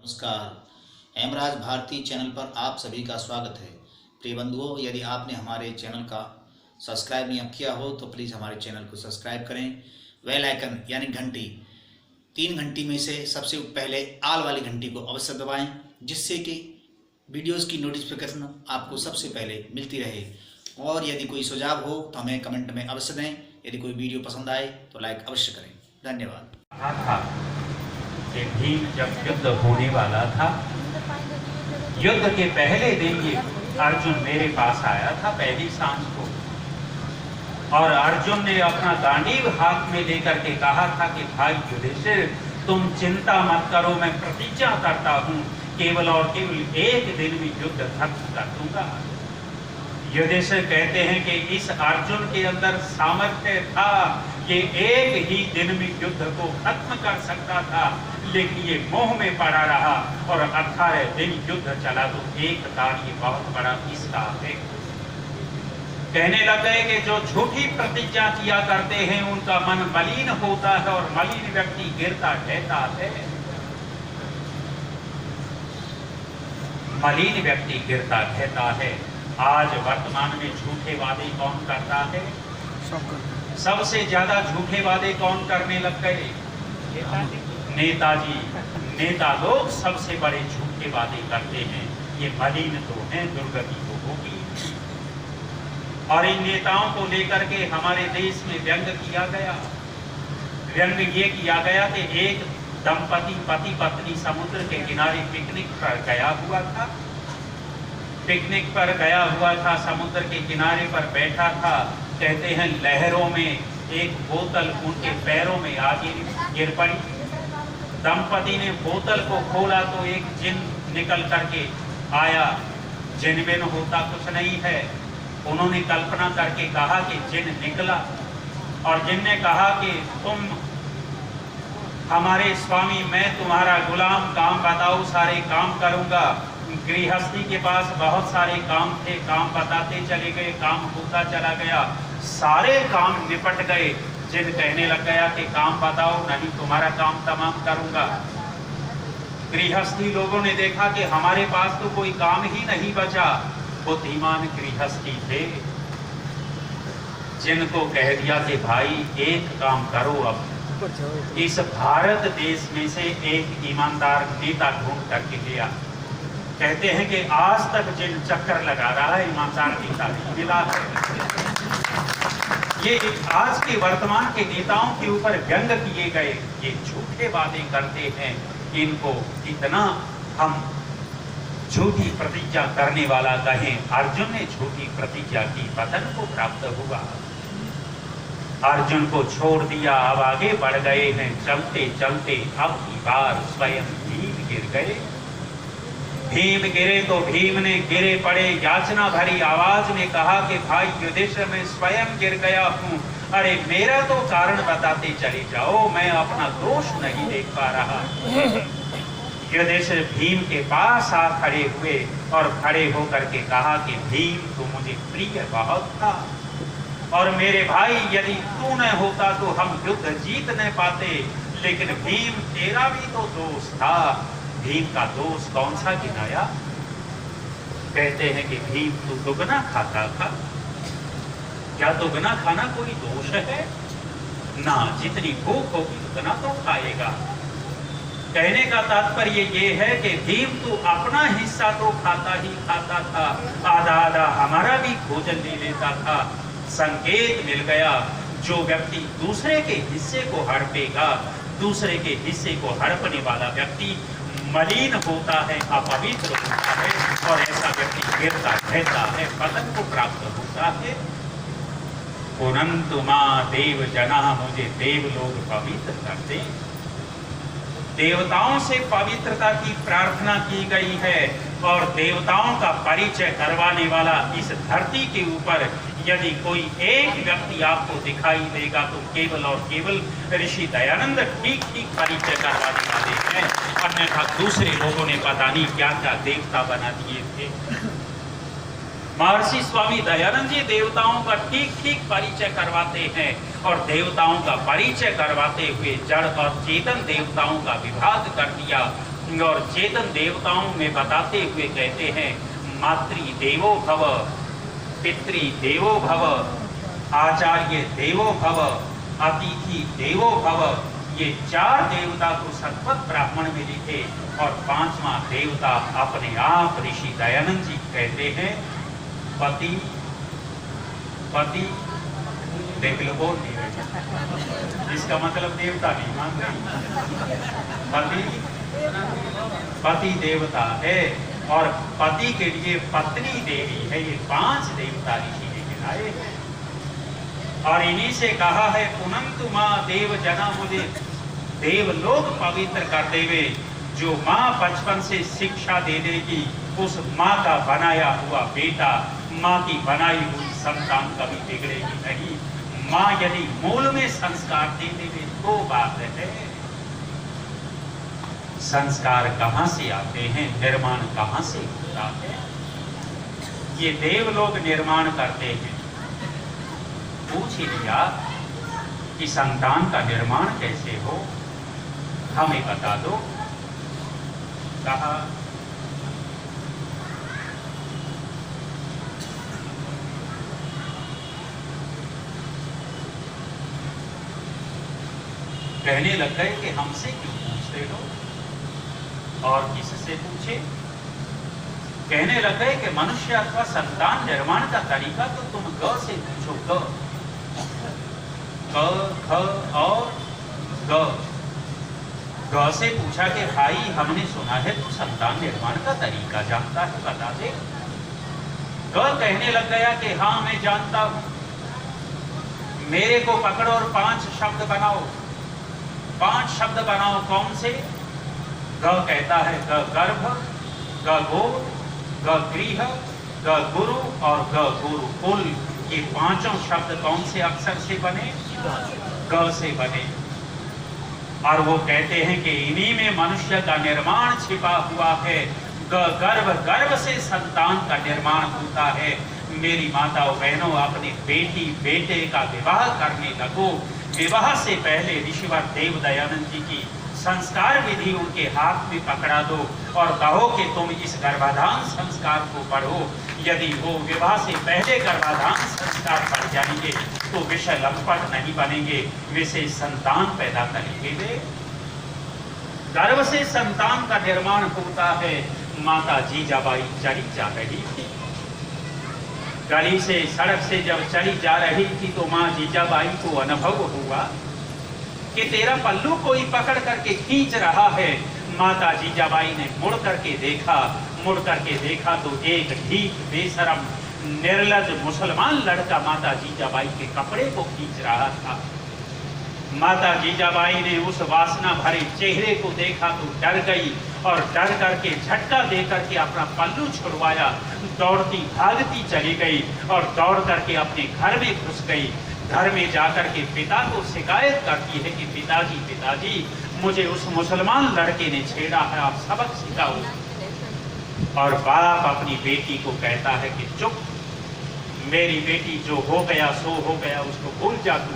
नमस्कार। हेमराज भारती चैनल पर आप सभी का स्वागत है। प्रिय बंधुओं, यदि आपने हमारे चैनल का सब्सक्राइब नहीं किया हो तो प्लीज़ हमारे चैनल को सब्सक्राइब करें। बेल आइकन यानी घंटी, 3 घंटी में से सबसे पहले आल वाली घंटी को अवश्य दबाएं, जिससे कि वीडियोस की नोटिफिकेशन आपको सबसे पहले मिलती रहे। और यदि कोई सुझाव हो तो हमें कमेंट में अवश्य दें। यदि कोई वीडियो पसंद आए तो लाइक अवश्य करें। धन्यवाद। कि भीम जब युद्ध होने वाला था, युद्ध के पहले दिन ये अर्जुन मेरे पास आया था पहली सांझ को, और अर्जुन ने अपना गांडीव हाथ में लेकर के कहा था कि भाई युधिष्ठिर, तुम चिंता मत करो, मैं प्रतिज्ञा करता हूं केवल और केवल एक दिन में युद्ध खत्म कर दूंगा। युधिष्ठिर कहते हैं कि इस अर्जुन के अंदर सामर्थ्य था, ये एक ही दिन में युद्ध को खत्म कर सकता था, लेकिन ये मोह में पड़ा रहा और 18 दिन युद्ध चला। तो एक कार्य बहुत बड़ा इसका है। कहने लग गए कि जो झूठी प्रतिज्ञा किया करते हैं उनका मन मलिन होता है और मलिन व्यक्ति गिरता ढहता है। मलिन व्यक्ति गिरता ढहता है। आज वर्तमान में झूठे वादे कौन करता है? सबसे ज्यादा झूठे वादे कौन करने लग गए? नेताजी, नेता लोग सबसे बड़े झूठे वादे करते हैं। ये मलिन तो है, दुर्गति तो होगी। और इन नेताओं को लेकर के हमारे देश में व्यंग किया गया। व्यंग ये किया गया कि एक दंपति पति पत्नी समुद्र के किनारे पिकनिक पर गया हुआ था। पिकनिक पर गया हुआ था, समुद्र के किनारे पर बैठा था। कहते हैं लहरों में एक बोतल उनके पैरों में आ गिर पड़ी। दंपति ने बोतल को खोला तो एक जिन निकल करके आया। जिन बिन होता कुछ नहीं है। उन्होंने कल्पना करके कहा कि जिन निकला, और जिन ने कहा कि तुम हमारे स्वामी, मैं तुम्हारा गुलाम, काम बताओ, सारे काम करूंगा। गृहस्थी के पास बहुत सारे काम थे, काम बताते चले गए, काम होता चला गया, सारे काम निपट गए। जिन कहने लग गया कि काम बताओ, नहीं तुम्हारा काम तमाम करूंगा। गृहस्थी लोगों ने देखा कि हमारे पास तो कोई काम ही नहीं बचा। बुद्धिमान गृहस्थी थे, जिनको कह दिया कि भाई एक काम करो, अब इस भारत देश में से एक ईमानदार नेता ढूंढ करके लिया। कहते हैं कि आज तक जिन चक्कर लगा रहा है, ईमानदार नेता नहीं मिला है। ये आज के वर्तमान के नेताओं के ऊपर व्यंग किए गए ये झूठे वादे करते हैं। इनको इतना हम झूठी प्रतिज्ञा करने वाला कहें। अर्जुन ने झूठी प्रतिज्ञा की, पतन को प्राप्त हुआ। अर्जुन को छोड़ दिया, अब आगे बढ़ गए हैं। चलते चलते अब की बार स्वयं भीम गिर गए। भीम गिरे तो भीम ने गिरे पड़े याचना भरी आवाज में कहा कि भाई युधिष्ठिर, मैं स्वयं गिर गया हूँ। अरे मेरा तो कारण बताते चले जाओ, मैं अपना दोष नहीं देख पा रहा। युधिष्ठिर भीम के पास आ खड़े हुए और खड़े होकर के कहा कि भीम, तू मुझे प्रिय बहुत था, और मेरे भाई यदि तू न होता तो हम युद्ध जीत न पाते। लेकिन भीम, तेरा भी तो दोष था। भीम का दोष कौन सा गिनाया? कहते हैं कि भीम तू दुगना खाता था। क्या दुगना खाना कोई दोष है? ना, जितनी भूख होगी उतना तो खाएगा। कहने का तात्पर्य ये है कि भीम तू अपना हिस्सा तो खाता ही खाता था, आधा आधा हमारा भी भोजन ले लेता था। संकेत मिल गया, जो व्यक्ति दूसरे के हिस्से को हड़पेगा, दूसरे के हिस्से को हड़पने वाला व्यक्ति मलिन होता है, अपवित्र होता है, और ऐसा व्यक्ति गिरता ढहता है, पतन को प्राप्त होता है। पुनन्तु मां देव जना, मुझे देव लोग पवित्र करते। देवताओं से पवित्रता की प्रार्थना की गई है, और देवताओं का परिचय करवाने वाला इस धरती के ऊपर यदि कोई एक व्यक्ति आपको दिखाई देगा तो केवल और केवल ऋषि दयानंद ठीक ठीक परिचय करवाने वाले हैं। अन्यथा दूसरे लोगों ने पता नहीं क्या क्या देवता बना दिए थे। महर्षि स्वामी दयानंद जी देवताओं का ठीक ठीक परिचय करवाते हैं, और देवताओं का परिचय करवाते हुए जड़ और चेतन देवताओं का विभाग कर दिया। और चेतन देवताओं में बताते हुए कहते हैं, मातृ देवो भव, पितृ देवो भव, आचार्य देवो भव, अतिथि देवो भव। ये 4 देवता को सतपथ ब्राह्मण में लिखे और 5वां देवता अपने आप ऋषि दयानंद जी कहते हैं, पति पति देख लो, बोल नहीं, इसका मतलब देवता नहीं मान रही। पति पति देवता है और पति के लिए पत्नी देवी है। ये 5 देवता ऋषि ने गिनाए हैं और इन्हीं से कहा है, पुनंतु माँ देव जना मुझे, देवलोक पवित्र कर देवे। जो माँ बचपन से शिक्षा दे देगी, उस माँ का बनाया हुआ बेटा, माँ की बनाई हुई संतान कभी बिगड़ेगी नहीं। माँ यदि मूल में संस्कार दे देवे तो बात है। संस्कार कहाँ से आते हैं, निर्माण कहाँ से होता है? ये देवलोग निर्माण करते हैं। पूछ लिया कि संतान का निर्माण कैसे हो, हमें बता दो। कहा कहने लग गए कि हमसे क्यों पूछते हो और किससे पूछे? कहने लग गए कि मनुष्य अथवा संतान निर्माण का तरीका तो तुम ग से पूछो। ग, ख और ग। ग से पूछा कि भाई हमने सुना है तू संतान निर्माण का तरीका जानता है, बता दे। ग कहने लग गया कि हाँ मैं जानता हूं, मेरे को पकड़ो और 5 शब्द बनाओ। 5 शब्द बनाओ। कौन से? ग कहता है ग गर्भ, ग गो, ग गृह, ग गुरु और ग गुरुकुल। ये 5 शब्द कौन से अक्षर से बने? ग से बने। और वो कहते हैं कि इन्हीं में मनुष्य का निर्माण छिपा हुआ है। ग गर्भ, गर्भ से संतान का निर्माण होता है। मेरी माताओं बहनों, अपने बेटी बेटे का विवाह करने लगो। विवाह से पहले ऋषिवर देव दयानंद जी की संस्कार विधि उनके हाथ में पकड़ा दो और कहो कि तुम इस गर्भाधान संस्कार को पढ़ो। यदि वो विवाह से पहले गर्भाधान संस्कार पढ़ जाएंगे तो विषय लंपट नहीं बनेंगे, विशेष संतान पैदा करेंगे वे। गर्भ से संतान का निर्माण होता है। माता जीजाबाई चली जा रही थी, गली से सड़क से जब चली जा रही थी तो माँ जीजाबाई को अनुभव हुआ कि तेरा पल्लू कोई पकड़ करके खींच रहा है। माता जीजाबाई ने मुड़ करके देखा तो एक ढीठ बेशरम निर्लज मुसलमान लड़का माता जीजाबाई के कपड़े को खींच रहा था। माता जीजाबाई ने उस वासना भरे चेहरे को देखा तो डर गई और डर करके झटका दे करके अपना पल्लू छुड़वाया, दौड़ती भागती चली गई और दौड़ करके अपने घर में घुस गई। घर में जाकर के पिता को शिकायत करती है कि पिताजी पिताजी मुझे उस मुसलमान लड़के ने छेड़ा है, आप सबक सिखाओ। और बाप अपनी बेटी को कहता है कि चुप, मेरी बेटी जो हो गया सो हो गया, उसको भूल जा तू।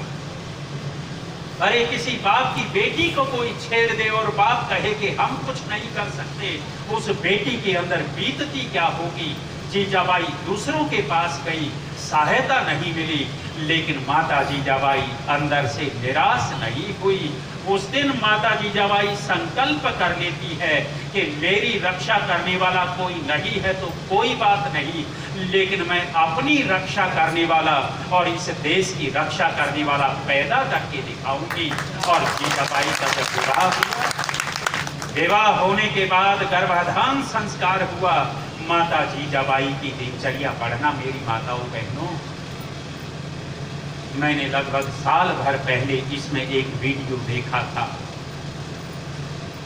अरे किसी बाप की बेटी को कोई छेड़ दे और बाप कहे कि हम कुछ नहीं कर सकते, उस बेटी के अंदर बीतती क्या होगी। जीजाबाई दूसरों के पास गई, सहायता नहीं मिली, लेकिन माता जीजाबाई अंदर से निराश नहीं हुई। उस दिन माता जीजाबाई संकल्प कर लेती है कि मेरी रक्षा करने वाला कोई नहीं है तो कोई बात नहीं, लेकिन मैं अपनी रक्षा करने वाला और इस देश की रक्षा करने वाला पैदा करके दिखाऊंगी। और जीजाबाई का जब विवाह हुआ, विवाह होने के बाद गर्भाधान संस्कार हुआ। माता जीजाबाई की दिनचर्या पढ़ना मेरी माताओं बहनों, मैंने लगभग साल भर पहले इसमें एक वीडियो देखा था।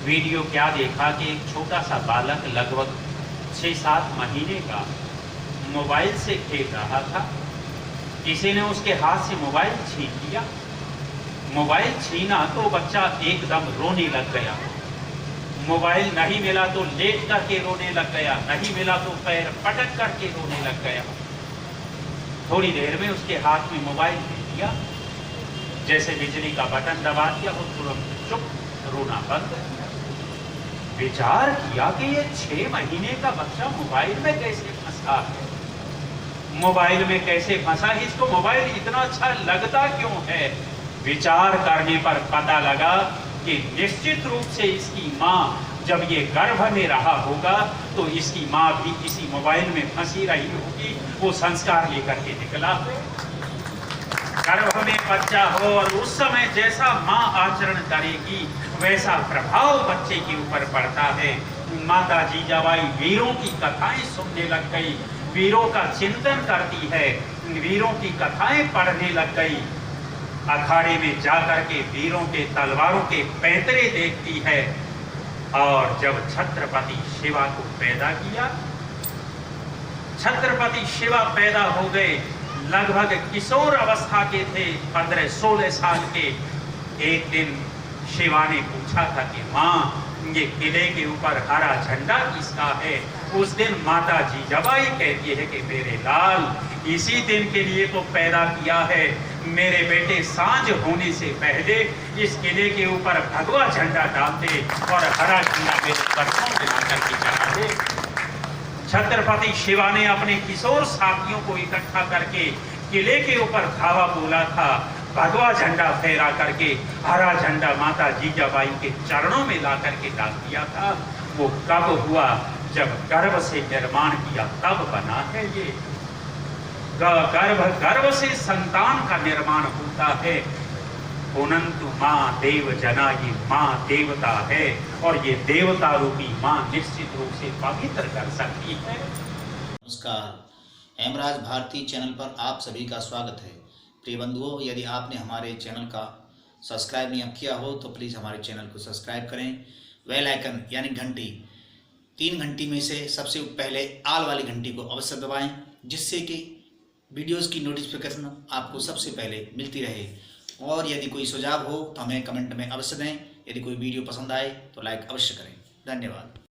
वीडियो क्या देखा कि एक छोटा सा बालक लगभग 6-7 महीने का मोबाइल से खेल रहा था। किसी ने उसके हाथ से मोबाइल छीन लिया। मोबाइल छीना तो बच्चा एकदम रोने लग गया। मोबाइल नहीं मिला तो लेट करके रोने लग गया, नहीं मिला तो पैर पटक करके रोने लग गया। थोड़ी देर में उसके हाथ में मोबाइल दे दिया, जैसे बिजली का बटन दबा दिया वो तुरंत चुप, रोना बंद। विचार किया कि ये 6 महीने का बच्चा मोबाइल में कैसे फंसा है, मोबाइल में कैसे फंसा है, इसको मोबाइल इतना अच्छा लगता क्यों है। विचार करने पर पता लगा कि निश्चित रूप से इसकी माँ जब ये गर्भ में रहा होगा तो इसकी माँ भी इसी मोबाइल में फंसी रही होगी, वो संस्कार लेकर के निकला। गर्भ में बच्चा हो और उस समय जैसा माँ आचरण करेगी वैसा प्रभाव बच्चे के ऊपर पड़ता है। माता जीजाबाई वीरों की कथाएं सुनने लग गई, वीरों का चिंतन करती है, वीरों की कथाएं पढ़ने लग गई, अखाड़े में जाकर के वीरों के तलवारों के पैतरे देखती है। और जब छत्रपति शिवा को पैदा किया, छत्रपति शिवा पैदा हो गए, लगभग किशोर अवस्था के थे, 15-16 साल के। एक दिन शिवा ने पूछा था कि माँ, ये किले के ऊपर हरा झंडा किसका है। उस दिन माता जीजाबाई कहती है कि मेरे लाल, इसी दिन के लिए तो पैदा किया है, मेरे बेटे सांझ होने से पहले इस किले के ऊपर भगवा झंडा डाल दे और हरा झंडा मेरे बच्चों में लाकर के चढ़ा दे। छत्रपति शिवा ने अपने किशोर साथियों को इकट्ठा करके किले के ऊपर धावा बोला था, भगवा झंडा फहरा करके हरा झंडा माता जीजाबाई के चरणों में ला करके डाल दिया था। वो कब हुआ? जब गर्भ से निर्माण किया तब बना है ये। गर्भ से संतान का निर्माण होता है। पुनंतु माँ देव जना, ये माँ देवता है और ये देवता रूपी माँ निश्चित रूप से पवित्र कर सकती है। नमस्कार, हेमराज भारती चैनल पर आप सभी का स्वागत है। प्रिय बंधुओं, यदि आपने हमारे चैनल का सब्सक्राइब नहीं किया हो तो प्लीज़ हमारे चैनल को सब्सक्राइब करें। बेल आइकन यानी घंटी, 3 घंटी में से सबसे पहले आल वाली घंटी को अवश्य दबाएं, जिससे कि वीडियोस की नोटिफिकेशन आपको सबसे पहले मिलती रहे। और यदि कोई सुझाव हो तो हमें कमेंट में अवश्य दें। यदि कोई वीडियो पसंद आए तो लाइक अवश्य करें। धन्यवाद।